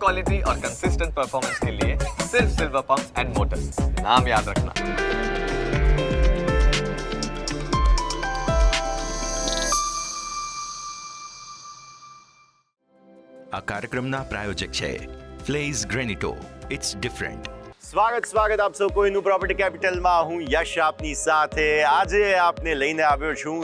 Quality और consistent performance के लिए सिर्फ सिल्वर पंप्स एंड मोटर्स, नाम याद रखना। આ કાર્યક્રમના પ્રાયોજક છે ફ્લેઝ ગ્રેનિટો, ઇટ્સ ડિફરન્ટ. સ્વાગત આપ સૌ કોઈનું પ્રોપર્ટી કેપિટલમાં. હું યશ આપની સાથે. આજે આપને લઈને આવ્યો છું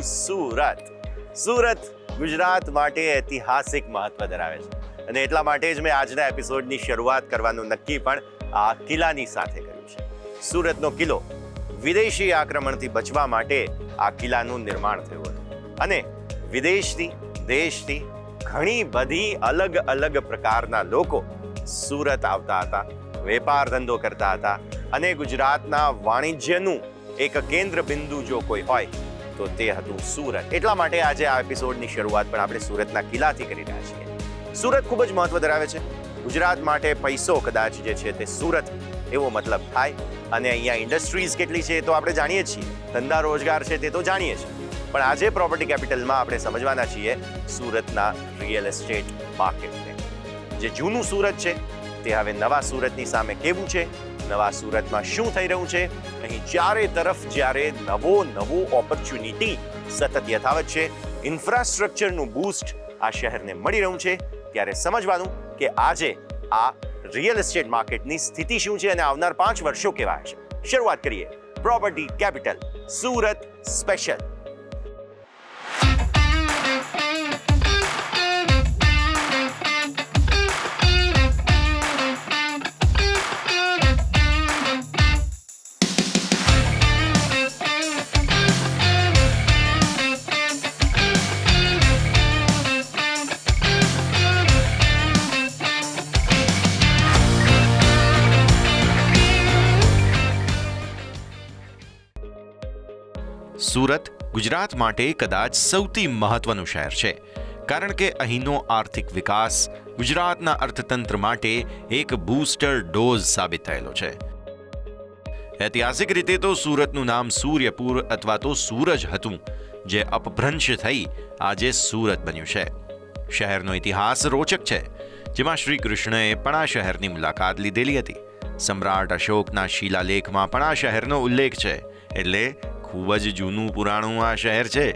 સુરત ગુજરાત માટે ઐતિહાસિક મહત્વ ધરાવે છે અને એટલા માટે જ મેં આજના એપિસોડની શરૂઆત કરવાનું નક્કી પણ આ કિલ્લાની સાથે કર્યું છે. સુરતનો કિલ્લો વિદેશી આક્રમણથી બચવા માટે આ કિલ્લાનું નિર્માણ થયું હતું અને વિદેશથી દેશથી ઘણી બધી અલગ પ્રકારના લોકો સુરત આવતા હતા, વેપાર ધંધો કરતા હતા અને ગુજરાતના વાણિજ્યનું એક કેન્દ્ર બિંદુ જો કોઈ હોય તો તે હતું સુરત. એટલા માટે આજે આ એપિસોડની શરૂઆત પણ આપણે સુરતના કિલ્લાથી કરી રહ્યા છીએ. સુરત ખૂબ જ મહત્વ ધરાવે છે ગુજરાત માટે. પૈસો કદાચ જે છે તે સુરત એવો મતલબ થાય અને અહીંયા ઇન્ડસ્ટ્રીઝ કેટલી છે તો આપણે જાણીએ છીએ, ધંધા રોજગાર છે તે તો જાણીએ છીએ, પણ આજે પ્રોપર્ટી કેપિટલમાં આપણે સમજવાના છીએ સુરતના રિયલ એસ્ટેટ માર્કેટને. જે જૂનું સુરત છે તે હવે નવા સુરતની સામે કેવું છે, નવા સુરતમાં શું થઈ રહ્યું છે. અહીં ચારે તરફ જ્યારે નવો ઓપોર્ચ્યુનિટી સતત યથાવત છે, ઇન્ફ્રાસ્ટ્રક્ચરનું બૂસ્ટ આ શહેરને મળી રહ્યું છે, ત્યારે સમજવાનું કે આજે આ રિયલ એસ્ટેટ માર્કેટની સ્થિતિ શું છે અને આવનાર 5 વર્ષો કેવા હશે. શરૂઆત કરીએ property capital Surat special. Surat Gujarat માટે કદાચ સૌથી મહત્વનું શહેર છે, કારણ કે અહીંનો આર્થિક વિકાસ ગુજરાતના અર્થતંત્ર માટે એક બૂસ્ટર ડોઝ સાબિત થયેલો છે. ઐતિહાસિક રીતે તો સુરતનું નામ સૂર્યપુર અથવા તો સૂરજ હતું, જે અપભ્રંશ થઈ આજે સુરત બન્યું છે. શહેરનો ઇતિહાસ રોચક છે, જેમાં શ્રી કૃષ્ણએ પણ આ શહેરની મુલાકાત લીધેલી હતી. સમ્રાટ અશોકના શિલાલેખમાં પણ આ શહેરનો ઉલ્લેખ છે, એટલે ખૂબ જ જૂનું પુરાણું આ શહેર છે.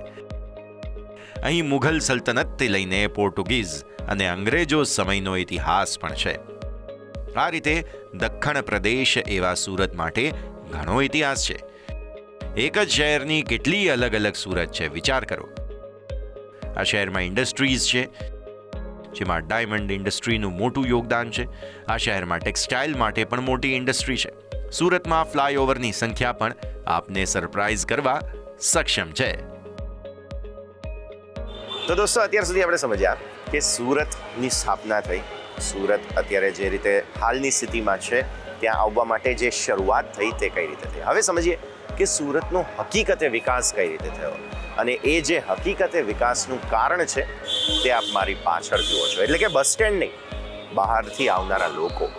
અહીં મુઘલ સલ્તનતથી લઈને પોર્ટુગીઝ અને અંગ્રેજો સમયનો ઇતિહાસ પણ છે. આ રીતે દખ્ખણ પ્રદેશ એવા સુરત માટે ઘણો ઇતિહાસ છે. એક જ શહેરની કેટલી અલગ સુરત છે, વિચાર કરો. આ શહેરમાં ઇન્ડસ્ટ્રીઝ છે, જેમાં ડાયમંડ ઇન્ડસ્ટ્રીનું મોટું યોગદાન છે. આ શહેરમાં ટેક્સટાઇલ માટે પણ મોટી ઇન્ડસ્ટ્રી છે. સુરતમાં ફ્લાયઓવરની સંખ્યા પણ આપને સરપ્રાઇઝ કરવા સક્ષમ છે. તો દોસ્તો, અત્યાર સુધી આપણે સમજ્યા કે સુરતની સ્થાપના થઈ, સુરત અત્યારે જે રીતે હાલની સ્થિતિમાં છે ત્યાં આવવા માટે જે શરૂઆત થઈ તે કઈ રીતે થઈ. હવે સમજીએ કે સુરતનો હકીકતે વિકાસ કઈ રીતે થયો અને એ જે હકીકતે વિકાસનું કારણ છે તે આપ મારી પાછળ જુઓ છો. એટલે કે બસ સ્ટેન્ડ નહીં, બહારથી આવનારા લોકો.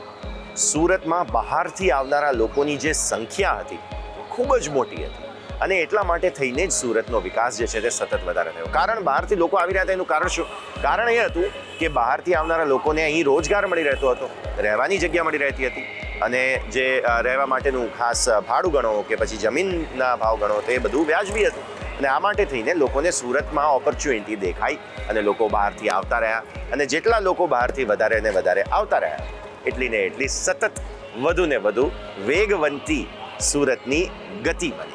સુરતમાં બહારથી આવનારા લોકોની જે સંખ્યા હતી ખૂબ જ મોટી હતી અને એટલા માટે થઈને જ સુરતનો વિકાસ જે છે તે સતત વધારે થયો. કારણ બહારથી લોકો આવી રહ્યા હતા એનું કારણ શું? કારણ એ હતું કે બહારથી આવનારા લોકોને અહીં રોજગાર મળી રહેતો હતો, રહેવાની જગ્યા મળી રહેતી હતી અને જે રહેવા માટેનું ખાસ ભાડું ગણો કે પછી જમીનના ભાવ ગણો તો એ બધું વ્યાજબી હતું અને આ માટે થઈને લોકોને સુરતમાં ઓપોર્ચ્યુનિટી દેખાઈ અને લોકો બહારથી આવતા રહ્યા અને જેટલા લોકો બહારથી વધારે ને વધારે આવતા રહ્યા એટલી ને એટલી સતત વધુ ને વધુ વેગવંતી सूरत ની गति बनी.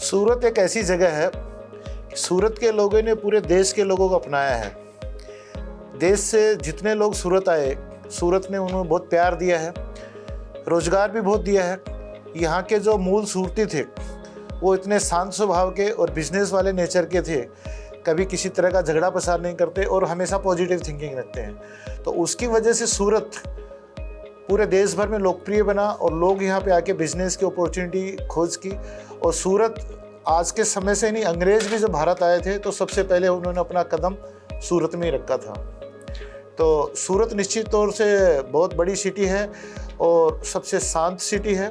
सूरत एक ऐसी जगह है, सूरत के लोगों ने पूरे देश के लोगों को अपनाया है. देश से जितने लोग सूरत आए, सूरत ने उन्हें बहुत प्यार दिया है, रोजगार भी बहुत दिया है. यहाँ के जो मूल सूरती थे वो इतने शांत स्वभाव के और बिजनेस वाले नेचर के थे, कभी किसी तरह का झगड़ा पसार नहीं करते और हमेशा पॉजिटिव थिंकिंग रखते हैं. तो उसकी वजह से सूरत पूरे देश भर में लोकप्रिय बना और लोग यहाँ पे आके बिजनेस की अपॉर्चुनिटी खोज की. और सूरत आज के समय से नहीं, अंग्रेज भी जब भारत आए थे तो सबसे पहले उन्होंने अपना कदम सूरत में ही रखा था. तो सूरत निश्चित तौर से बहुत बड़ी सिटी है और सबसे शांत सिटी है.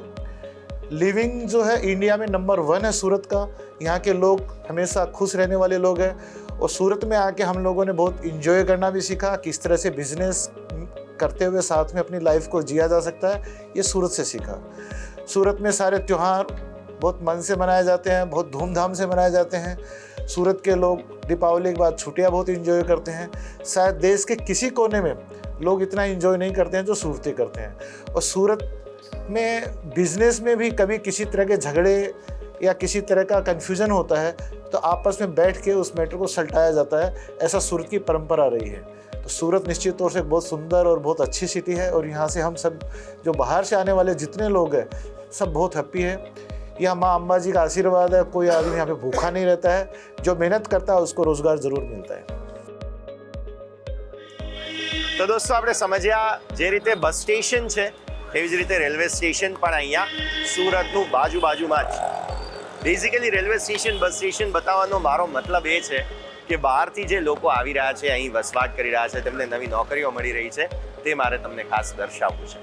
लिविंग जो है इंडिया में नंबर 1 है सूरत का. यहाँ के लोग हमेशा खुश रहने वाले लोग हैं और सूरत में आके हम लोगों ने बहुत इंजॉय करना भी सीखा, किस तरह से बिजनेस करते हुए साथ में अपनी लाइफ को जिया जा सकता है, ये सूरत से सीखा। सूरत में सारे त्यौहार बहुत मन से मनाए जाते हैं, बहुत धूमधाम से मनाए जाते हैं। सूरत के लोग दीपावली के बाद छुट्टियां बहुत इंजॉय करते हैं। शायद देश के किसी कोने में लोग इतना इंजॉय नहीं करते हैं जो सूरती करते हैं। और सूरत में बिजनेस में भी कभी किसी तरह के झगड़े या किसी तरह का कन्फ्यूज़न होता है तो आपस में बैठ के उस मैटर को सलटाया जाता है। ऐसा सूरत की परंपरा रही है। तो सूरत निश्चित तौर से बहुत सुंदर और बहुत अच्छी सिटी है और यहाँ से हम सब जो बाहर से आने वाले जितने लोग हैं सब बहुत हैप्पी है। यह माँ अम्बा जी का आशीर्वाद है। कोई आदमी यहाँ पे भूखा नहीं रहता है। जो मेहनत करता है उसको रोजगार जरूर मिलता है। तो दोस्तों આપણે સમજ્યા જે રીતે બસ સ્ટેશન છે એવી જ રીતે રેલવે સ્ટેશન પણ અહીંયા સુરતનું બાજુમાં જ basically railway station bus station બતાવવાનો મારો મતલબ એ છે કે બહારથી જે લોકો આવી રહ્યા છે અહીં વસવાટ કરી રહ્યા છે તેમને નવી નોકરીઓ મળી રહી છે તે મારે તમને ખાસ દર્શાવવું છે।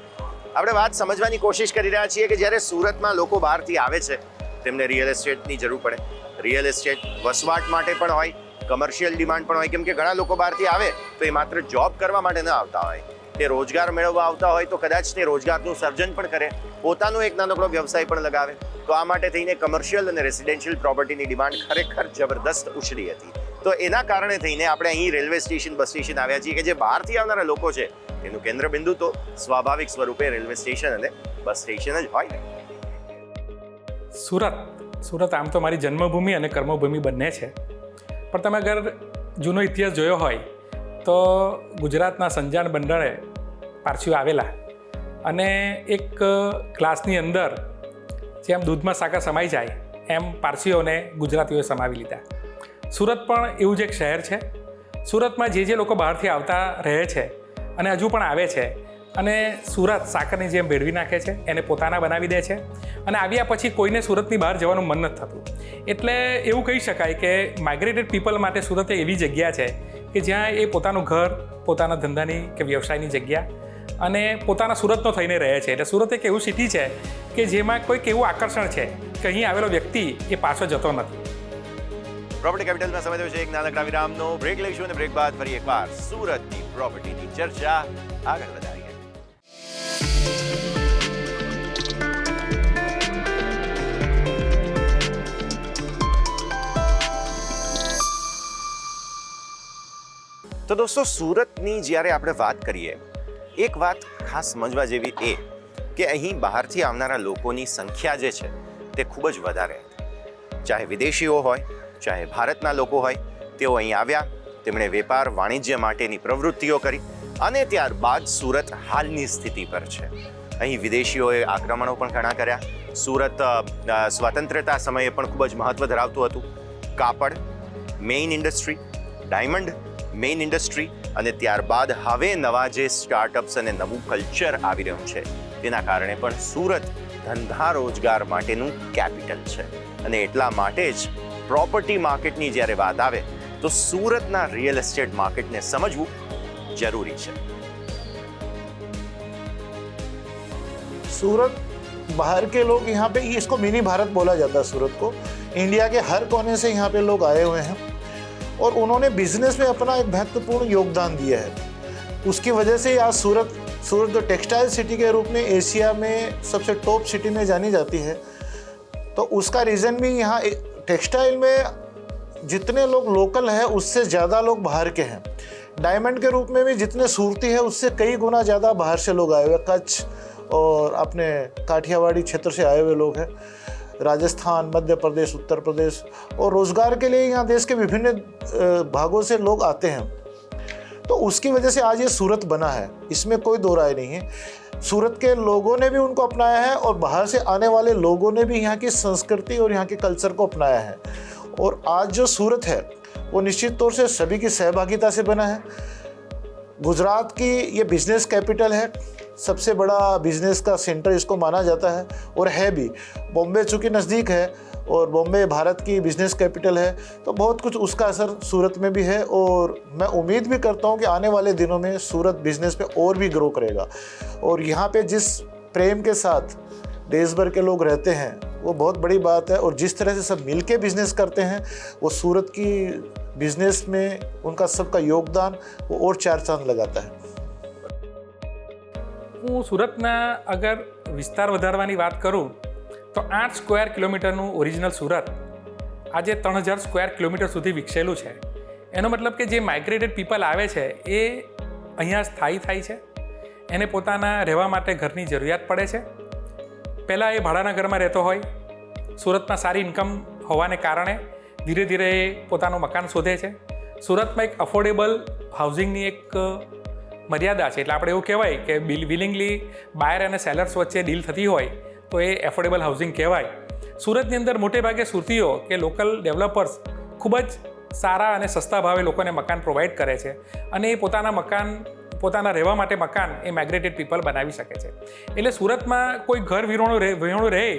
આપણે વાત સમજવાની કોશિશ કરી રહ્યા છીએ કે જ્યારે સુરતમાં લોકો બહારથી આવે છે તેમને રિયલ એસ્ટેટની જરૂર પડે। રિયલ એસ્ટેટ વસવાટ માટે પણ હોય, કમર્શિયલ ડિમાન્ડ પણ હોય, કેમ કે ઘણા લોકો બહારથી આવે તો એ માત્ર જોબ કરવા માટે ન આવતા હોય, તે રોજગાર મેળવવા આવતા હોય તો કદાચ તે રોજગારનું સર્જન પણ કરે, પોતાનો એક નાનકડો વ્યવસાય પણ લગાવે। તો આ માટે થઈને કમર્શિયલ અને રેસિડેન્શિયલ પ્રોપર્ટીની ડિમાન્ડ ખરેખર જબરદસ્ત ઉછળી હતી। તો એના કારણે થઈને આપણે અહીં રેલવે સ્ટેશન બસ સ્ટેશન આવ્યા છીએ કે જે બહારથી આવનારા લોકો છે એનું કેન્દ્રબિંદુ તો સ્વાભાવિક સ્વરૂપે રેલવે સ્ટેશન અને બસ સ્ટેશન જ હોય ને। સુરત આમ તો મારી જન્મભૂમિ અને કર્મભૂમિ બંને છે, પણ તમે અગર જૂનો ઇતિહાસ જોયો હોય તો ગુજરાતના સંજાણ બંડળે પારસીઓ આવેલા અને એક ગ્લાસની અંદર જેમ દૂધમાં સાકર સમાઈ જાય એમ પારસીઓને ગુજરાતીઓએ સમાવી લીધા। સુરત પણ એવું જ એક શહેર છે। સુરતમાં જે લોકો બહારથી આવતા રહે છે અને હજુ પણ આવે છે અને સુરત સાકરની જેમ ભેળવી નાખે છે, એને પોતાના બનાવી દે છે અને આવ્યા પછી કોઈને સુરતની બહાર જવાનું મન નથી થતું। એટલે એવું કહી શકાય કે માઇગ્રેટેડ પીપલ માટે સુરત એવી જગ્યા છે કે જ્યાં એ પોતાનું ઘર, પોતાના ધંધાની કે વ્યવસાયની જગ્યા અને પોતાના સુરતનો થઈને રહે છે। એટલે સુરત એક એવું સિટી છે કે જેમાં કોઈક એવું આકર્ષણ છે કે અહીં આવેલો વ્યક્તિ એ પાછો જતો નથી। પ્રોપર્ટી કેપિટલમાં સમય થયો છે એક નાનકડા વિરામનો। બ્રેક લઈશું અને બ્રેક બાદ ફરી એકવાર સુરતની પ્રોપર્ટીની ચર્ચા આગળ વધારીએ। તો દોસ્તો સુરતની જ્યારે આપણે વાત કરીએ એક વાત ખાસ સમજવા જેવી એ કે અહીં બહારથી આવનારા લોકોની સંખ્યા જે છે તે ખૂબ જ વધારે હતી। ચાહે વિદેશીઓ હોય, ચાહે ભારતના લોકો હોય, તેઓ અહીં આવ્યા, તેમણે વેપાર વાણિજ્ય માટેની પ્રવૃત્તિઓ કરી અને ત્યારબાદ સુરત હાલની સ્થિતિ પર છે। અહીં વિદેશીઓએ આક્રમણો પણ ઘણા કર્યા। સુરત સ્વતંત્રતા સમયે પણ ખૂબ જ મહત્વ ધરાવતું હતું। કાપડ main industry, diamond main industry અને ત્યારબાદ હવે નવા જે સ્ટાર્ટઅપ્સ અને નવું કલ્ચર આવી રહ્યું છે તેના કારણે પણ સુરત ધંધા રોજગાર માટેનું કેપિટલ છે અને એટલા માટે જ પ્રોપર્ટી માર્કેટની જ્યારે વાત આવે તો સુરતના રિયલ એસ્ટેટ માર્કેટને સમજવું જરૂરી છે। सूरत बाहर के लोग यहाँ पे, इसको मिनी भारत बोला जाता है सूरत को। इंडिया के हर कोने से यहाँ पे लोग आए हुए हैं और उन्होंने बिजनेस में अपना एक महत्वपूर्ण योगदान दिया है। उसकी वजह से आज सूरत जो टेक्सटाइल सिटी के रूप में एशिया में सबसे टॉप सिटी में जानी जाती है, तो उसका रीज़न भी यहाँ टेक्सटाइल में जितने लोग लोकल हैं उससे ज़्यादा लोग बाहर के हैं। डायमंड के रूप में भी जितने सूरती है उससे कई गुना ज़्यादा बाहर से लोग आए हुए, कच्छ और अपने काठियावाड़ी क्षेत्र से आए हुए लोग हैं, राजस्थान, मध्य प्रदेश, उत्तर प्रदेश, और रोज़गार के लिए यहाँ देश के विभिन्न भागों से लोग आते हैं। तो उसकी वजह से आज ये सूरत बना है, इसमें कोई दो राय नहीं है। सूरत के लोगों ने भी उनको अपनाया है और बाहर से आने वाले लोगों ने भी यहाँ की संस्कृति और यहाँ के कल्चर को अपनाया है। और आज जो सूरत है वो निश्चित तौर से सभी की सहभागिता से बना है। गुजरात की ये बिजनेस कैपिटल है, सबसे बड़ा बिजनेस का सेंटर इसको माना जाता है और है भी। बॉम्बे चूँकि नज़दीक है और बॉम्बे भारत की बिजनेस कैपिटल है, तो बहुत कुछ उसका असर सूरत में भी है। और मैं उम्मीद भी करता हूँ कि आने वाले दिनों में सूरत बिजनेस पे और भी ग्रो करेगा। और यहाँ पे जिस प्रेम के साथ देश भर के लोग रहते हैं वो बहुत बड़ी बात है। और जिस तरह से सब मिल के बिजनेस करते हैं वो सूरत की बिजनेस में उनका सबका योगदान वो और 4 चांद लगाता है। હું સુરતના અગર વિસ્તાર વધારવાની વાત કરું તો 8 સ્ક્વેર કિલોમીટરનું ઓરિજિનલ સુરત આજે 3000 સ્ક્વેર કિલોમીટર સુધી વિકસેલું છે. એનો મતલબ કે જે માઇગ્રેટેડ પીપલ આવે છે એ અહીંયા સ્થાયી થાય છે, એને પોતાના રહેવા માટે ઘરની જરૂરિયાત પડે છે. પહેલાં એ ભાડાના ઘરમાં રહેતો હોય, સુરતમાં સારી ઇન્કમ હોવાને કારણે ધીરે ધીરે એ પોતાનું મકાન શોધે છે. સુરતમાં એક અફોર્ડેબલ હાઉસિંગની એક મર્યાદા છે, એટલે આપણે એવું કહેવાય કે વિલિંગલી બાયર અને સેલર્સ વચ્ચે ડીલ થતી હોય તો એ એફોર્ડેબલ હાઉસિંગ કહેવાય. સુરતની અંદર મોટે ભાગે સુરતીઓ કે લોકલ ડેવલપર્સ ખૂબ જ સારા અને સસ્તા ભાવે લોકોને મકાન પ્રોવાઈડ કરે છે અને એ પોતાના રહેવા માટે મકાન એ માઇગ્રેટેડ પીપલ બનાવી શકે છે. એટલે સુરતમાં કોઈ ઘર વિહોણું રહે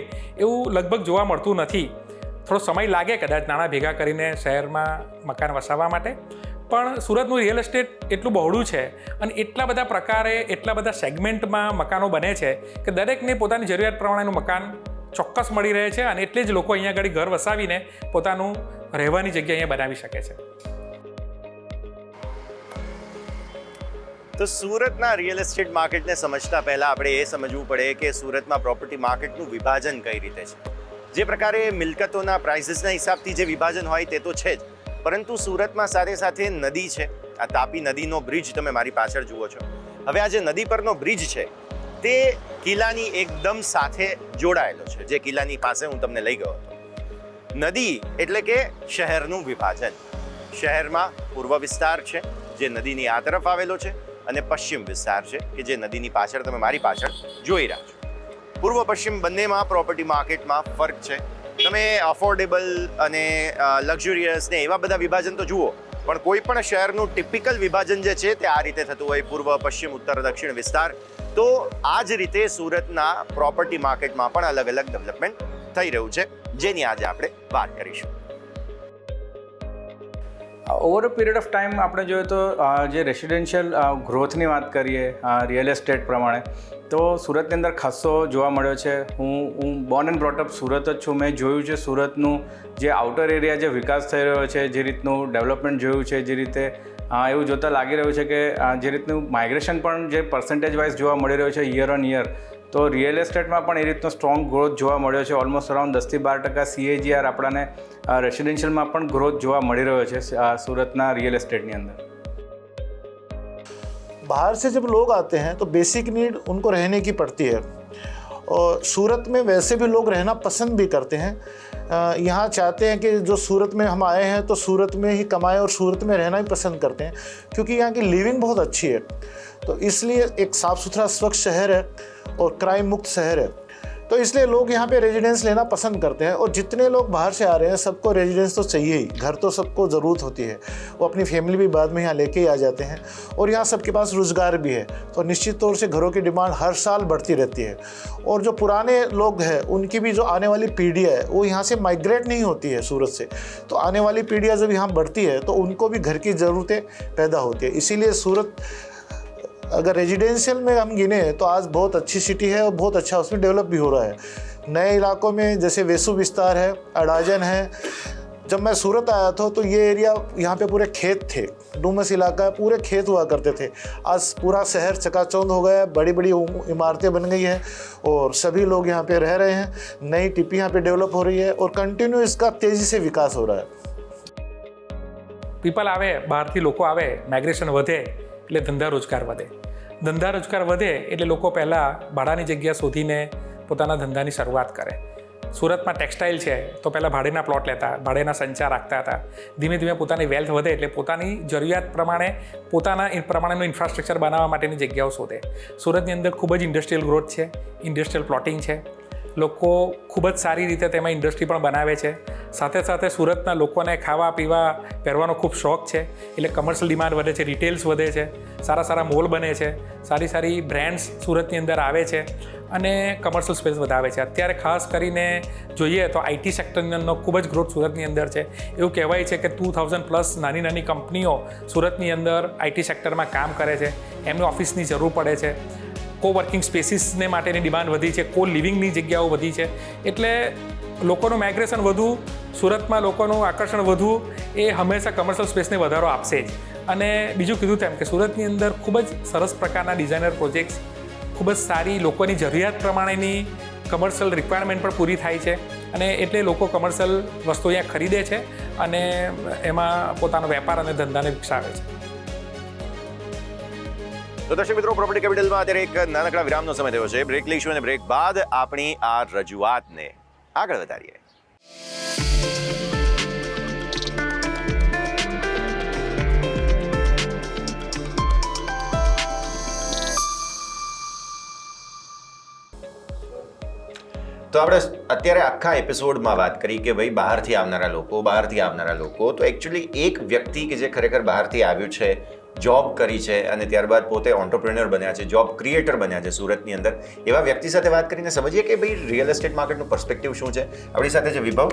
એવું લગભગ જોવા મળતું નથી. થોડો સમય લાગે કદાચ નાણાં ભેગા કરીને શહેરમાં મકાન વસાવવા માટે, પણ સુરતનું રિયલ એસ્ટેટ એટલું બહોળું છે અને એટલા બધા પ્રકારે એટલા બધા સેગમેન્ટમાં મકાનો બને છે કે દરેકને પોતાની જરૂરિયાત પ્રમાણેનું મકાન ચોક્કસ મળી રહે છે અને એટલે જ લોકો અહીંયા આગળ ઘર વસાવીને પોતાનું રહેવાની જગ્યા અહીંયા બનાવી શકે છે. તો સુરતના રિયલ એસ્ટેટ માર્કેટને સમજતા પહેલાં આપણે એ સમજવું પડે કે સુરતમાં પ્રોપર્ટી માર્કેટનું વિભાજન કઈ રીતે છે. જે પ્રકારે મિલકતોના પ્રાઇસીસના હિસાબથી જે વિભાજન હોય તે તો છે જ, પરંતુ સુરતમાં સાથે સાથે નદી છે. આ તાપી નદીનો બ્રિજ તમે મારી પાછળ જુઓ છો. હવે આ જે નદી પરનો બ્રિજ છે તે કિલ્લાની એકદમ સાથે જોડાયેલો છે, જે કિલ્લાની પાસે હું તમને લઈ ગયો હતો. નદી એટલે કે શહેરનું વિભાજન. શહેરમાં પૂર્વ વિસ્તાર છે જે નદીની આ તરફ આવેલો છે અને પશ્ચિમ વિસ્તાર છે કે જે નદીની પાછળ તમે મારી પાછળ જોઈ રહ્યા છો. પૂર્વ પશ્ચિમ બંનેમાં પ્રોપર્ટી માર્કેટમાં ફરક છે. તમે અફોર્ડેબલ અને લક્ઝુરિયસ ને એવા બધા વિભાજન તો જુઓ, પણ કોઈ પણ શહેરનું ટિપિકલ વિભાજન જે છે તે આ રીતે થતું હોય, પૂર્વ પશ્ચિમ ઉત્તર દક્ષિણ વિસ્તાર. તો આ જ રીતે સુરતના પ્રોપર્ટી માર્કેટમાં પણ અલગ અલગ ડેવલપમેન્ટ થઈ રહ્યું છે, જેની આજે આપણે વાત કરીશું. Over a period of time આપણે જોઈએ તો જે રેસિડેન્શિયલ ગ્રોથની વાત કરીએ રિયલ એસ્ટેટ પ્રમાણે તો સુરતની અંદર ખાસો જોવા મળ્યો છે. હું બોર્ન એન્ડ બ્રોટઅપ સુરત જ છું. મેં જોયું છે સુરતનું જે આઉટર એરિયા જે વિકાસ થઈ રહ્યો છે, જે રીતનું ડેવલપમેન્ટ જોયું છે, જે રીતે એવું જોતાં લાગી રહ્યું છે કે જે રીતનું માઇગ્રેશન પણ જે પર્સન્ટેજ વાઇઝ જોવા મળી રહ્યો છે યર ઓન યર, તો રિયલ એસ્ટેટમાં પણ એ રીતનો સ્ટ્રોંગ ગ્રોથ જોવા મળ્યો છે. ઓલમોસ્ટ અરાઉન્ડ 10-12% CAGR આપણાને રેસિડેન્શિયલમાં પણ ગ્રોથ જોવા મળી રહ્યો છે सूरतना रियल एस्टेट ની અંદર. बाहर से जब लोग आते हैं तो बेसिक नीड उनको रहने की पड़ती है और सूरत में वैसे भी लोग रहना पसंद भी करते हैं. यहाँ चाहते हैं कि जो सूरत में हम आए हैं तो सूरत में ही कमाएं और सूरत में रहना ही पसंद करते हैं क्योंकि यहाँ की लिविंग बहुत अच्छी है. तो इसलिए एक साफ़ सुथरा स्वच्छ शहर है और क्राइम मुक्त शहर है, तो इसलिए लोग यहाँ पे रेजिडेंस लेना पसंद करते हैं. और जितने लोग बाहर से आ रहे हैं सबको रेजिडेंस तो चाहिए ही, घर तो सबको ज़रूरत होती है. वो अपनी फैमिली भी बाद में यहाँ लेके ही आ जाते हैं और यहाँ सबके पास रोज़गार भी है, तो निश्चित तौर से घरों की डिमांड हर साल बढ़ती रहती है. और जो पुराने लोग हैं उनकी भी जो आने वाली पीढ़ी है वो यहाँ से माइग्रेट नहीं होती है सूरत से, तो आने वाली पीढ़ियाँ जब यहाँ बढ़ती है तो उनको भी घर की ज़रूरतें पैदा होती है. इसीलिए सूरत अगर रेजिडेंशियल में हम गिने तो आज बहुत अच्छी सिटी है और बहुत अच्छा उसमें डेवलप भी हो रहा है. नए इलाकों में जैसे वेसु विस्तार है, अडाजन है. जब मैं सूरत आया था तो ये एरिया यहाँ पे पूरे खेत थे, डूमस इलाका पूरे खेत हुआ करते थे. आज पूरा शहर चकाचौंध हो गया है, बड़ी बड़ी इमारतें बन गई हैं और सभी लोग यहाँ पे रह रहे हैं. नई टिपी यहाँ पे डेवलप हो रही है और कंटिन्यू इसका तेज़ी से विकास हो रहा है. પીપલ આવે, બહારથી લોકો આવે, માઇગ્રેશન વધે એટલે ધંધા રોજગાર વધે. ધંધા રોજગાર વધે એટલે લોકો પહેલાં ભાડાની જગ્યા શોધીને પોતાના ધંધાની શરૂઆત કરે. સુરતમાં ટેક્સટાઇલ છે તો પહેલાં ભાડેના પ્લોટ લેતા, ભાડેના સંચાર રાખતા હતા. ધીમે ધીમે પોતાની વેલ્થ વધે એટલે પોતાની જરૂરિયાત પ્રમાણે પોતાના પ્રમાણેનું ઇન્ફ્રાસ્ટ્રક્ચર બનાવવા માટેની જગ્યાઓ શોધે. સુરતની અંદર ખૂબ જ ઇન્ડસ્ટ્રીયલ ગ્રોથ છે, ઇન્ડસ્ટ્રીયલ પ્લોટિંગ છે. લોકો ખૂબ જ સારી રીતે તેમાં ઇન્ડસ્ટ્રી પણ બનાવે છે. સાથે સાથે સુરતના લોકોને ખાવા પીવા પહેરવાનો ખૂબ શોખ છે, એટલે કમર્શિયલ ડિમાન્ડ વધે છે, રિટેલ્સ વધે છે, સારા સારા મોલ બને છે, સારી સારી બ્રાન્ડ્સ સુરતની અંદર આવે છે અને કમર્શિયલ સ્પેસ વધાવે છે. અત્યારે ખાસ કરીને જોઈએ તો આઈટી સેક્ટરનો ખૂબ જ ગ્રોથ સુરતની અંદર છે. એવું કહેવાય છે કે 2000+ નાની નાની કંપનીઓ સુરતની અંદર આઈટી સેક્ટરમાં કામ કરે છે. એમની ઓફિસની જરૂર પડે છે. કો વર્કિંગ સ્પેસીસને માટેની ડિમાન્ડ વધી છે, કો લિવિંગની જગ્યાઓ વધી છે. એટલે લોકોનું માઇગ્રેશન વધુ, સુરતમાં લોકોનું આકર્ષણ વધુ એ હંમેશા કમર્શિયલ સ્પેસને વધારો આપશે જ. અને બીજું કીધું તેમ કે સુરતની અંદર ખૂબ જ સરસ પ્રકારના ડિઝાઇનર પ્રોજેક્ટ્સ, ખૂબ જ સારી લોકોની જરૂરિયાત પ્રમાણેની કમર્શિયલ રિક્વાયરમેન્ટ પણ પૂરી થાય છે અને એટલે લોકો કમર્શિયલ વસ્તુ અહીંયા ખરીદે છે અને એમાં પોતાનો વેપાર અને ધંધાને વિકસાવે છે. તો દર્શક મિત્રો, પ્રોપર્ટી કેપિટલમાં અત્યારે એક નાનકડા વિરામનો સમય થયો છે. બ્રેક લઈશું અને બ્રેક બાદ આપણી આ રજૂઆતને આગળ વધારીએ. તો આપણે અત્યારે આખા એપિસોડમાં વાત કરી કે ભાઈ બહારથી આવનારા લોકો તો એકચ્યુઅલી એક વ્યક્તિ કે જે ખરેખર બહારથી આવ્યું છે, જોબ કરી છે અને ત્યારબાદ પોતે ઓન્ટરપ્રેન્યોર બન્યા છે, જોબ ક્રિએટર બન્યા છે સુરતની અંદર, એવા વ્યક્તિ સાથે વાત કરીને સમજીએ કે ભાઈ રિયલ એસ્ટેટ માર્કેટનું પર્સપેક્ટિવ શું છે. આપણી સાથે છે Vibhav.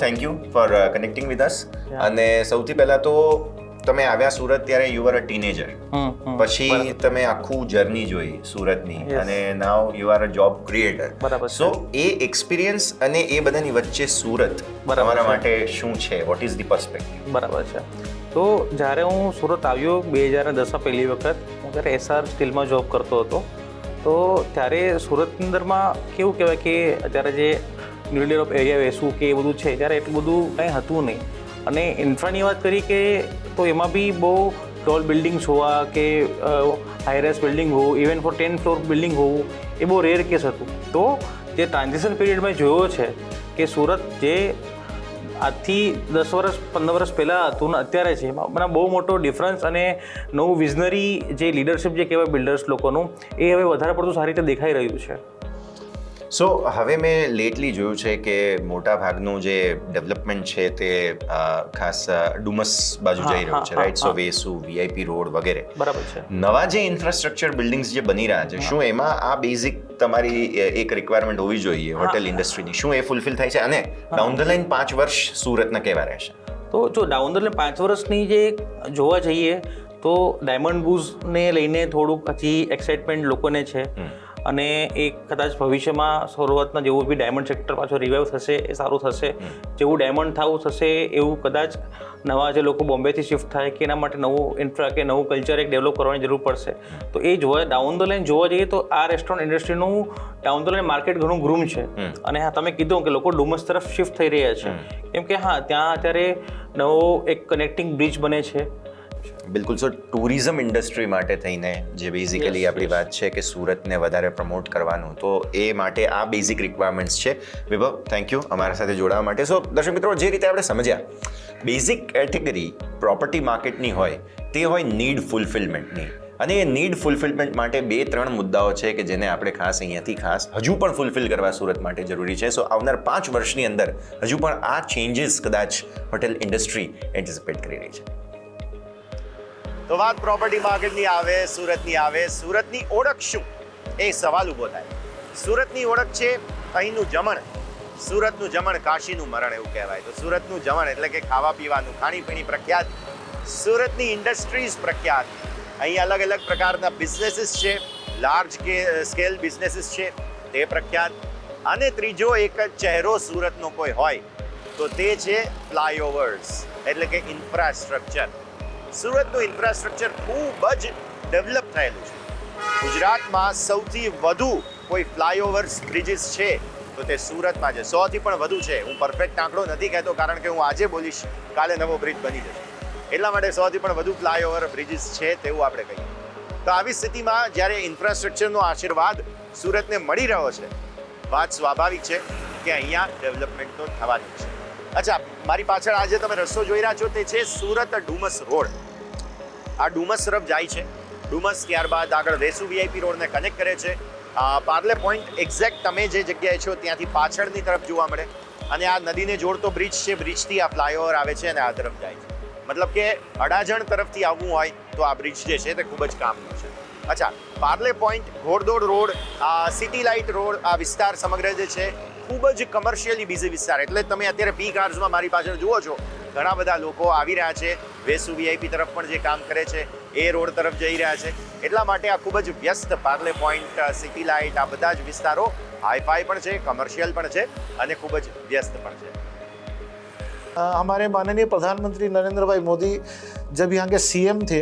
Thank you for connecting with us. અને સૌથી પહેલા તો તમે આવ્યા સુરત ત્યારે યુ આર અ ટીનેજર, પછી તમે આખું જર્ની જોઈ સુરતની અને now you are a job creator. So એ એક્સપિરિયન્સ અને એ બધાની વચ્ચે સુરત તમારા માટે શું છે? What is the perspective? બરાબર છે. તો જ્યારે હું સુરત આવ્યો 2010માં પહેલી વખત, હું ત્યારે SR સ્ટીલમાં જોબ કરતો હતો. તો ત્યારે સુરતની અંદરમાં કેવું કહેવાય કે અત્યારે જે ન્યૂ ડેવલપ એરિયા વેસુ કે એ બધું છે, ત્યારે એટલું બધું કંઈ હતું નહીં. અને ઇન્ફ્રાની વાત કરી કે તો એમાં બી બહુ ટોલ બિલ્ડિંગ્સ હોવા કે હાઈરાઇઝ બિલ્ડિંગ હોવું, ઇવન ફોર 10 ફ્લોર બિલ્ડિંગ હોવું, એ બહુ રેર કેસ હતું. તો જે ટ્રાન્ઝિશન પીરિયડ મેં જોયો છે કે સુરત જે આજથી 10 વર્ષ 15 વર્ષ પહેલાં હતું ને અત્યારે છે, એમાં બહુ મોટો ડિફરન્સ અને નવું વિઝનરી જે લીડરશિપ જે કહેવાય બિલ્ડર્સ લોકોનું, એ હવે વધારે પડતું સારી રીતે દેખાઈ રહ્યું છે. સો હવે મેં લેટલી જોયું છે કે મોટા ભાગનું જે ડેવલપમેન્ટ છે તે ખાસ ડુમસ બાજુ જઈ રહ્યું છે, રાઈટ? સો વેસુ, VIP રોડ વગેરે. બરાબર છે. નવા જે ઇન્ફ્રાસ્ટ્રક્ચર બિલ્ડિંગ્સ જે બની રહ્યા છે, શું એમાં આ બેઝિક તમારી એક રિક્વાયરમેન્ટ હોવી જોઈએ હોટેલ ઇન્ડસ્ટ્રીની? શું એ ફૂલફિલ થાય છે? અને ડાઉન ધ લાઈન 5 વર્ષ સુરતના કેવા રહેશે? તો જો ડાઉન ધ લાઈન 5 વર્ષની જે જોવા જઈએ તો ડાયમંડ બુઝને લઈને થોડુંક હજી એક્સાઇટમેન્ટ લોકોને છે. અને એ કદાચ ભવિષ્યમાં શરૂઆતમાં જેવું બી ડાયમંડ સેક્ટર પાછો રિવાઇવ થશે એ સારું થશે. જેવું ડાયમંડ થવું થશે એવું કદાચ નવા જે લોકો બોમ્બેથી શિફ્ટ થાય કે એના માટે નવું ઇન્ફ્રા કે નવું કલ્ચર એક ડેવલપ કરવાની જરૂર પડશે. તો એ જોવા ડાઉન ધ લાઈન જોવા જઈએ તો આ રેસ્ટોરન્ટ ઇન્ડસ્ટ્રીનું ડાઉન ધ લાઈન માર્કેટ ઘણું ગ્રૂમ છે. અને હા, તમે કીધું કે લોકો ડુમસ તરફ શિફ્ટ થઈ રહ્યા છે, કેમ કે હા ત્યાં અત્યારે નવો એક કનેક્ટિંગ બ્રિજ બને છે. બિલકુલ. સો ટુરિઝમ ઇન્ડસ્ટ્રી માટે થઈને જે બેઝિકલી આપણી વાત છે કે સુરતને વધારે પ્રમોટ કરવાનું, તો એ માટે આ બેઝિક રિક્વાયરમેન્ટ્સ છે. વિભવ, થેન્ક યુ અમારા સાથે જોડાવા માટે. સો દર્શક મિત્રો, જે રીતે આપણે સમજ્યા, બેઝિક કેટેગરી પ્રોપર્ટી માર્કેટની હોય તે હોય નીડ ફૂલફિલમેન્ટની. અને એ નીડ ફૂલફિલમેન્ટ માટે 2-3 મુદ્દાઓ છે કે જેને આપણે ખાસ અહીંયાથી ખાસ હજુ પણ ફૂલફિલ કરવા સુરત માટે જરૂરી છે. સો આવનાર 5 વર્ષની અંદર હજુ પણ આ ચેન્જીસ કદાચ હોટેલ ઇન્ડસ્ટ્રી એન્ટિસિપેટ કરી રહી છે. તો વાત પ્રોપર્ટી માર્કેટની આવે, સુરતની આવે. સુરતની ઓળખ શું, એ સવાલ ઊભો થાય. સુરતની ઓળખ છે અહીંનું જમણ. સુરતનું જમણ કાશીનું મરણ એવું કહેવાય. તો સુરતનું જમણ એટલે કે ખાવા પીવાનું, ખાણીપીણી પ્રખ્યાત. સુરતની ઇન્ડસ્ટ્રીઝ પ્રખ્યાત. અહીં અલગ અલગ પ્રકારના બિઝનેસીસ છે, લાર્જ સ્કેલ બિઝનેસીસ છે તે પ્રખ્યાત. અને ત્રીજો એક જ ચહેરો સુરતનો કોઈ હોય તો તે છે ફ્લાયઓવર્સ એટલે કે ઇન્ફ્રાસ્ટ્રક્ચર. સુરતનું ઇન્ફ્રાસ્ટ્રક્ચર ખૂબ જ ડેવલપ થયેલું છે. ગુજરાતમાં સૌથી વધુ કોઈ ફ્લાયઓવર્સ બ્રિજીસ છે તો તે સુરતમાં છે. 100થી પણ વધુ છે. હું પરફેક્ટ આંકડો નથી કહેતો, કારણ કે હું આજે બોલીશ કાલે નવો બ્રિજ બની જશે, એટલા માટે 100થી પણ વધુ ફ્લાયઓવર બ્રિજીસ છે તેવું આપણે કહીએ. તો આવી સ્થિતિમાં જ્યારે ઇન્ફ્રાસ્ટ્રક્ચરનો આશીર્વાદ સુરતને મળી રહ્યો છે, વાત સ્વાભાવિક છે કે અહીંયા ડેવલપમેન્ટ તો થવાની છે. અચ્છા, મારી પાછળ આજે તમે રસ્તો જોઈ રહ્યા છો તે છે સુરત ડુમસ રોડ. આ ડુમસ તરફ જાય છે. ડુમસ ત્યારબાદ આગળ વેસુ VIP રોડને કનેક્ટ કરે છે. પાર્લે પોઈન્ટ એક્ઝેક્ટ તમે જે જગ્યાએ છો ત્યાંથી પાછળની તરફ જોવા મળે. અને આ નદીને જોડતો બ્રિજ છે. બ્રિજથી આ ફ્લાયઓવર આવે છે અને આ તરફ જાય છે. મતલબ કે અડાજણ તરફથી આવવું હોય તો આ બ્રિજ જે છે તે ખૂબ જ કામનો છે. અચ્છા, Parle point, Ghod Dod road, city light road, આ વિસ્તાર સમગ્ર જે છે ખૂબ જ કમર્શિયલી બિઝી વિસ્તાર. એટલે તમે અત્યારે પીક આર્સમાં મારી પાછળ જુઓ છો ઘણા બધા લોકો આવી રહ્યા છે. વેસુ VIP તરફ પણ જે કામ કરે છે એ રોડ તરફ જઈ રહ્યા છે. એટલા માટે આ ખૂબ જ વ્યસ્ત પાર્લે પોઈન્ટ, સિટી લાઇટ, આ બધા જ વિસ્તારો હાઈફાઈ પણ છે, કમર્શિयल પણ છે અને ખૂબ જ વ્યસ્ત પણ છે. हमारे माननीय प्रधानमंत्री नरेंद्र भाई मोदी जब यहाँ के सीएम थे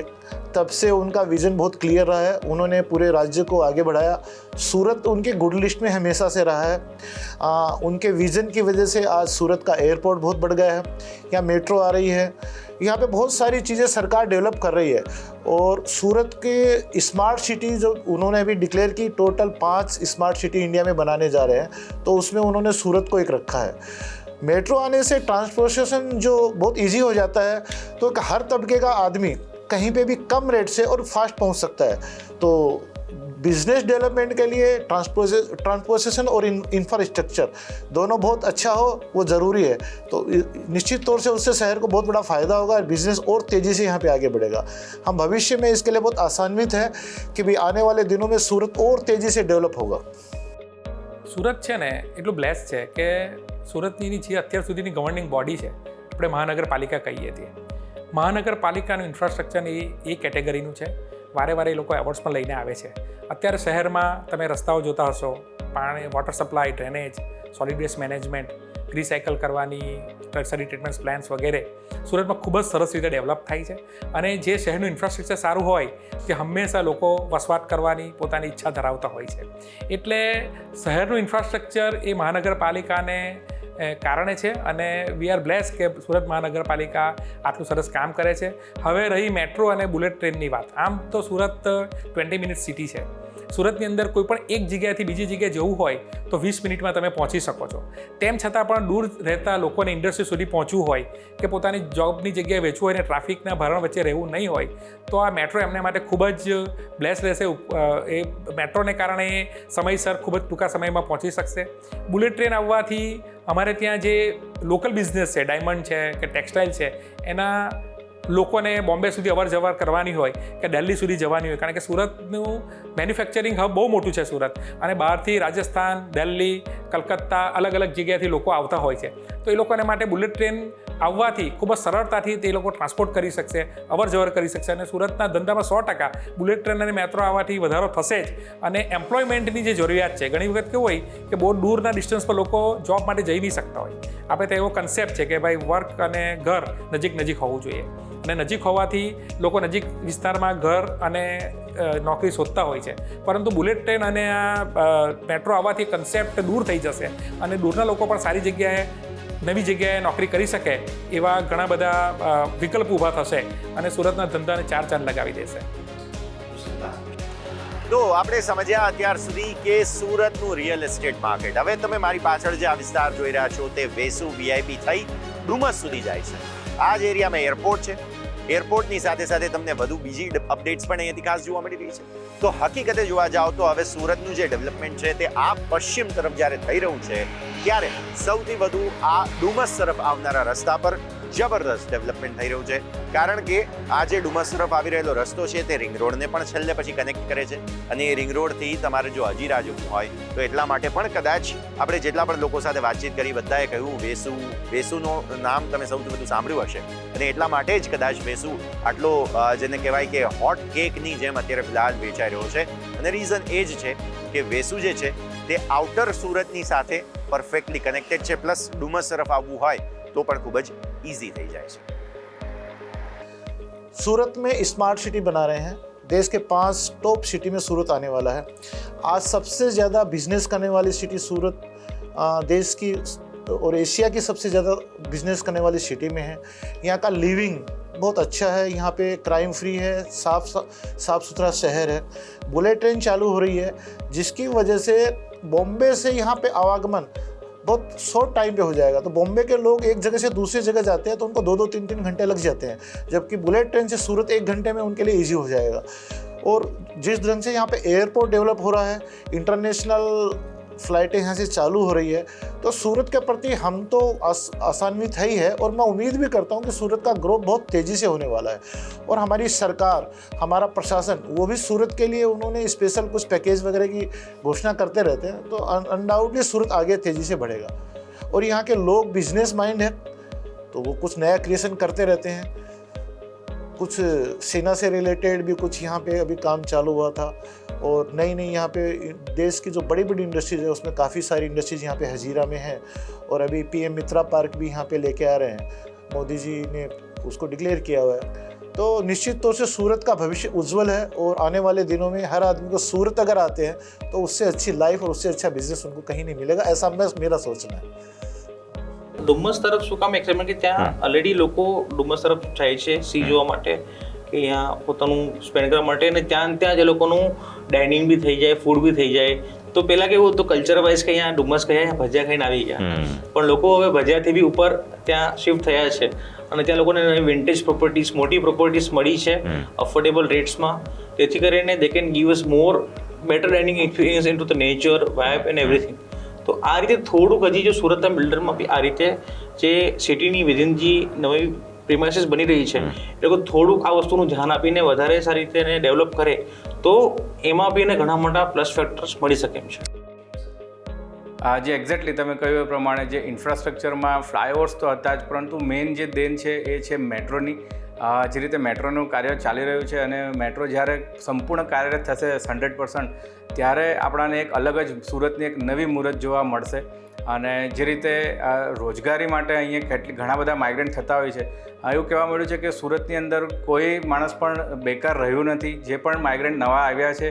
तब से उनका विज़न बहुत क्लियर रहा है. उन्होंने पूरे राज्य को आगे बढ़ाया. सूरत उनके गुड लिस्ट में हमेशा से रहा है. उनके विज़न की वजह से आज सूरत का एयरपोर्ट बहुत बढ़ गया है. यहाँ मेट्रो आ रही है. यहाँ पे बहुत सारी चीज़ें सरकार डेवलप कर रही है. और सूरत के स्मार्ट सिटी जो उन्होंने अभी डिक्लेयर की, टोटल 5 स्मार्ट सिटी इंडिया में बनाने जा रहे हैं, तो उसमें उन्होंने सूरत को एक रखा है. मेट्रो आने से ट्रांसपोर्टेशन जो बहुत इजी हो जाता है, तो हर तबके का आदमी कहीं पे भी कम रेट से और फास्ट पहुंच सकता है. तो बिजनेस डेवलपमेंट के लिए ट्रांसपोर्टेशन और इंफ्रास्ट्रक्चर दोनों बहुत अच्छा हो, वो ज़रूरी है. तो निश्चित तौर से उससे शहर को बहुत बड़ा फ़ायदा होगा और बिज़नेस और तेज़ी से यहाँ पे आगे बढ़ेगा. हम भविष्य में इसके लिए बहुत आसान्वित है कि भाई आने वाले दिनों में सूरत और तेज़ी से डेवलप होगा. સુરત છે ને એટલું બ્લેસ છે કે સુરતની જે અત્યાર સુધીની ગવર્નિંગ બોડી છે, આપણે મહાનગરપાલિકા કહીએ છીએ. મહાનગરપાલિકાનું ઇન્ફ્રાસ્ટ્રક્ચર એ કેટેગરીનું છે. વારે વારે એ લોકો એવોર્ડ્સ પણ લઈને આવે છે. અત્યારે શહેરમાં તમે રસ્તાઓ જોતા હશો, પાણી, water supply, drainage, solid waste management, recycle કરવાની ટર્સરી ટ્રીટમેન્ટ પ્લાન્સ વગેરે સુરતમાં ખૂબ જ સરસ રીતે ડેવલપ થાય છે. અને જે શહેરનું ઇન્ફ્રાસ્ટ્રક્ચર સારું હોય તે હંમેશા લોકો વસવાટ કરવાની પોતાની ઈચ્છા ધરાવતા હોય છે. એટલે શહેરનું ઇન્ફ્રાસ્ટ્રક્ચર એ મહાનગરપાલિકાને કારણે છે અને વી આર બ્લેસ કે સુરત મહાનગરપાલિકા આટલું સરસ કામ કરે છે. હવે રહી મેટ્રો અને બુલેટ ટ્રેનની વાત, આમ તો સુરત 20 મિનિટ સિટી છે. સુરતની અંદર કોઈ પણ એક જગ્યાએથી બીજી જગ્યાએ જવું હોય તો 20 મિનિટમાં તમે પહોંચી શકો છો. તેમ છતાં પણ દૂર રહેતા લોકોને ઇન્ડસ્ટ્રી સુધી પહોંચવું હોય કે પોતાની જોબની જગ્યાએ વેચવું હોય અને ટ્રાફિકના ભરણ વચ્ચે રહેવું નહીં હોય, તો આ મેટ્રો એમને માટે ખૂબ જ બ્લેસ રહેશે. એ મેટ્રોને કારણે સમયસર ખૂબ જ ટૂંકા સમયમાં પહોંચી શકશે. બુલેટ ટ્રેન આવવાથી અમારે ત્યાં જે લોકલ બિઝનેસ છે, ડાયમંડ છે કે ટેક્સટાઇલ છે, એના લોકોને બોમ્બે સુધી અવર જવર કરવાની હોય કે દિલ્હી સુધી જવાની હોય, કારણ કે સુરતનું મેન્યુફેક્ચરિંગ હબ બહુ મોટું છે સુરત, અને બહારથી રાજસ્થાન, દિલ્હી, કલકત્તા અલગ અલગ જગ્યાએથી લોકો આવતા હોય છે. તો એ લોકોને માટે બુલેટ ટ્રેન આવવાથી ખૂબ જ સરળતાથી તે લોકો ટ્રાન્સપોર્ટ કરી શકશે, અવર જવર કરી શકશે. અને સુરતના ધંધામાં 100% બુલેટ ટ્રેન અને મેટ્રો આવવાથી વધારો થશે જ. અને એમ્પ્લોયમેન્ટની જે જરૂરિયાત છે, ઘણી વખત કેવું હોય કે બહુ દૂરના ડિસ્ટન્સ પર લોકો જોબ માટે જઈ નહીં શકતા હોય. આપણે તો એવો કન્સેપ્ટ છે કે ભાઈ વર્ક અને ઘર નજીક નજીક હોવું જોઈએ, અને નજીક હોવાથી લોકો નજીક વિસ્તારમાં ઘર અને નોકરી શોધતા હોય છે. પરંતુ બુલેટ ટ્રેન અને આ મેટ્રો આવવાથી કન્સેપ્ટ દૂર થઈ જશે અને દૂરના લોકો પણ સારી જગ્યાએ, નવી જગ્યાએ નોકરી કરી શકે એવા ઘણા બધા વિકલ્પ ઊભા થશે અને સુરતના ધંધાને ચાર ચાંદ લગાવી દેશે. તો આપણે સમજ્યા અત્યાર સુધી કે સુરતનું રિયલ એસ્ટેટ માર્કેટ. હવે તમે મારી પાછળ જે આ વિસ્તાર જોઈ રહ્યા છો તે વેસુ VIP થઈ ડુમસ સુધી જાય છે. આ જ એરિયામાં એરપોર્ટ છે. એરપોર્ટની સાથે સાથે તમને વધુ બીજી અપડેટ્સ પણ અહીંયાથી ખાસ જોવા મળી રહી છે. તો હકીકતે જોવા જાઓ તો હવે સુરતનું જે ડેવલપમેન્ટ છે તે આ પશ્ચિમ તરફ જ્યારે થઈ રહ્યું છે, ત્યારે સૌથી વધુ આ ડુમસ તરફ આવનારા રસ્તા પર જબરદસ્ત ડેવલપમેન્ટ થઈ રહ્યું છે. કારણ કે આ જે ડુમસ તરફ આવી રહેલો રસ્તો છે તે રિંગ રોડને પણ છેલ્લે પછી કનેક્ટ કરે છે. અને એ રિંગ રોડથી તમારે જો હજીરા જવું હોય તો એટલા માટે પણ કદાચ આપણે જેટલા પણ લોકો સાથે વાતચીત કરી બધાએ કહ્યું વેસુનું નામ તમે સૌથી વધુ સાંભળ્યું હશે, અને એટલા માટે જ કદાચ વેસુ આટલો જેને કહેવાય કે હોટ કેકની જેમ અત્યારે ફિલહાલ વેચાઈ રહ્યો છે. અને રીઝન એ જ છે કે વેસુ જે છે તે આઉટર સુરતની સાથે પરફેક્ટલી કનેક્ટેડ છે, પ્લસ ડુમસ તરફ આવવું હોય तो પણ ખૂબ જ ઈઝી થઈ જાય છે. सूरत में स्मार्ट सिटी बना रहे हैं. देश के 5 टॉप सिटी में सूरत आने वाला है. आज सबसे ज़्यादा बिजनेस करने वाली सिटी सूरत देश की और एशिया की सबसे ज़्यादा बिजनेस करने वाली सिटी में है. यहाँ का लिविंग बहुत अच्छा है. यहाँ पे क्राइम फ्री है, साफ सुथरा शहर है. बुलेट ट्रेन चालू हो रही है जिसकी वजह से बॉम्बे से यहाँ पे आवागमन बहुत शॉर्ट टाइम पे हो जाएगा. तो बॉम्बे के लोग एक जगह से दूसरी जगह जाते हैं तो उनको 2-2, 3-3 घंटे लग जाते हैं, जबकि बुलेट ट्रेन से सूरत 1 घंटे में उनके लिए इजी हो जाएगा. और जिस ढंग से यहाँ पे एयरपोर्ट डेवलप हो रहा है, इंटरनेशनल फ्लाइटें यहाँ से चालू हो रही है, तो सूरत के प्रति हम तो आसान्वित है ही है. और मैं उम्मीद भी करता हूँ कि सूरत का ग्रोथ बहुत तेज़ी से होने वाला है. और हमारी सरकार, हमारा प्रशासन, वो भी सूरत के लिए उन्होंने स्पेशल कुछ पैकेज वगैरह की घोषणा करते रहते हैं. तो अनडाउटली सूरत आगे तेज़ी से बढ़ेगा. और यहाँ के लोग बिजनेस माइंड है तो वो कुछ नया क्रिएशन करते रहते हैं. कुछ सेना से रिलेटेड भी कुछ यहाँ पे अभी काम चालू हुआ था और नई नई यहाँ पे देश की जो बड़ी बड़ी इंडस्ट्रीज है उसमें काफ़ी सारी इंडस्ट्रीज यहाँ पे हजीरा में हैं और अभी PM मित्रा पार्क भी यहाँ पे लेके आ रहे हैं, मोदी जी ने उसको डिक्लेयर किया हुआ है। तो निश्चित तौर से सूरत का भविष्य उज्जवल है और आने वाले दिनों में हर आदमी को सूरत अगर आते हैं तो उससे अच्छी लाइफ और उससे अच्छा बिजनेस उनको कहीं नहीं मिलेगा, ऐसा मेरा सोचना है। ડુમ્મસ તરફ શું કામ એક્સાઇટમેન્ટ કે ત્યાં ઓલરેડી લોકો ડુમ્મસ તરફ જાય છે સી જોવા માટે કે અહીંયા પોતાનું સ્પેન્ડ કરવા માટે અને ત્યાં જ એ લોકોનું ડાઇનિંગ બી થઈ જાય, ફૂડ બી થઈ જાય. તો પહેલાં કેવું હતું કલ્ચર વાઇઝ કે અહીંયા ડુમ્મસ ગયા ભજીયા ખાઈને આવી ગયા, પણ લોકો હવે ભજીયાથી બી ઉપર ત્યાં શિફ્ટ થયા છે અને ત્યાં લોકોને વિન્ટેજ પ્રોપર્ટીઝ, મોટી પ્રોપર્ટીઝ મળી છે અફોર્ડેબલ રેટ્સમાં. તેથી કરીને they can give us more better dining experience in to the nature, vibe and everything. તો આ રીતે થોડુંક હજી જો સુરતના બિલ્ડરમાં બી આ રીતે જે સિટીની વિધિન જે નવી પ્રિમાઇસીસ બની રહી છે એ લોકો થોડુંક આ વસ્તુનું ધ્યાન આપીને વધારે સારી રીતે એને ડેવલપ કરે તો એમાં બી એને ઘણા મોટા પ્લસ ફેક્ટર્સ મળી શકે એમ છે. જે એક્ઝેક્ટલી તમે કહ્યું એ પ્રમાણે જે ઇન્ફ્રાસ્ટ્રક્ચરમાં ફ્લાયઓવર્સ તો હતા જ, પરંતુ મેઇન જે દેન છે એ છે મેટ્રોની. જે રીતે મેટ્રોનું કાર્ય ચાલી રહ્યું છે અને મેટ્રો જ્યારે સંપૂર્ણ કાર્યરત થશે 100%, ત્યારે આપણાને એક અલગ જ સુરતની એક નવી મુહૂર્ત જોવા મળશે. અને જે રીતે રોજગારી માટે અહીંયા ઘણા બધા માઇગ્રન્ટ થતા હોય છે, એવું કહેવા મળ્યું છે કે સુરતની અંદર કોઈ માણસ પણ બેકાર રહ્યું નથી. જે પણ માઇગ્રન્ટ નવા આવ્યા છે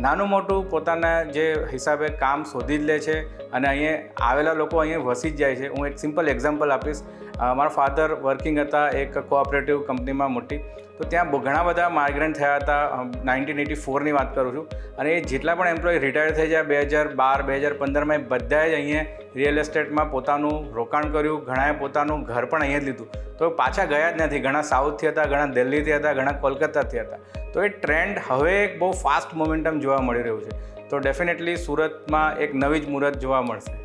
નાનું મોટું પોતાના જે હિસાબે કામ શોધી જ લે છે અને અહીંયા આવેલા લોકો અહીંયા વસી જ જાય છે. હું એક સિમ્પલ એક્ઝામ્પલ આપીશ. મારા ફાધર વર્કિંગ હતા એક કોઓપરેટિવ કંપનીમાં મોટી, તો ત્યાં ઘણા બધા માઇગ્રન્ટ થયા હતા. 1984ની વાત કરું છું. અને એ જેટલા પણ એમ્પ્લોય રિટાયર થઈ જાય 2012, 2015માં એ બધાએ જ અહીંયા રિયલ એસ્ટેટમાં પોતાનું રોકાણ કર્યું. ઘણાએ પોતાનું ઘર પણ અહીંયા જ લીધું, તો પાછા ગયા જ નથી. ઘણા સાઉથથી હતા, ઘણા દિલ્હીથી હતા, ઘણા કોલકાતાથી હતા. તો એ ટ્રેન્ડ હવે એક બહુ ફાસ્ટ મોમેન્ટમ જોવા મળી રહ્યું છે. તો ડેફિનેટલી સુરતમાં એક નવી જ મુહૂર્ત જોવા મળશે.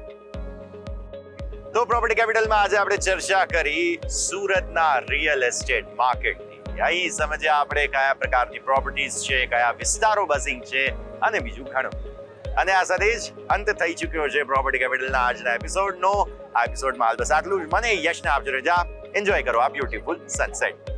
તો પ્રોપર્ટી કેપિટલમાં આજે આપણે ચર્ચા કરી સુરતના રિયલ એસ્ટેટ માર્કેટની. અહીં સમજ્યા આપણે કયા પ્રકારની પ્રોપર્ટીઝ છે, કયા વિસ્તારો બઝિંગ છે અને બીજું ઘણું. અને આ સાથે જ અંત થઈ ચૂક્યો છે પ્રોપર્ટી કેપિટલના આજના એપિસોડનો. આ એપિસોડમાં હાલ બસ આટલું જ. મને યશને આપજો રજા. એન્જોય કરો આ બ્યુટીફુલ સનસેટ.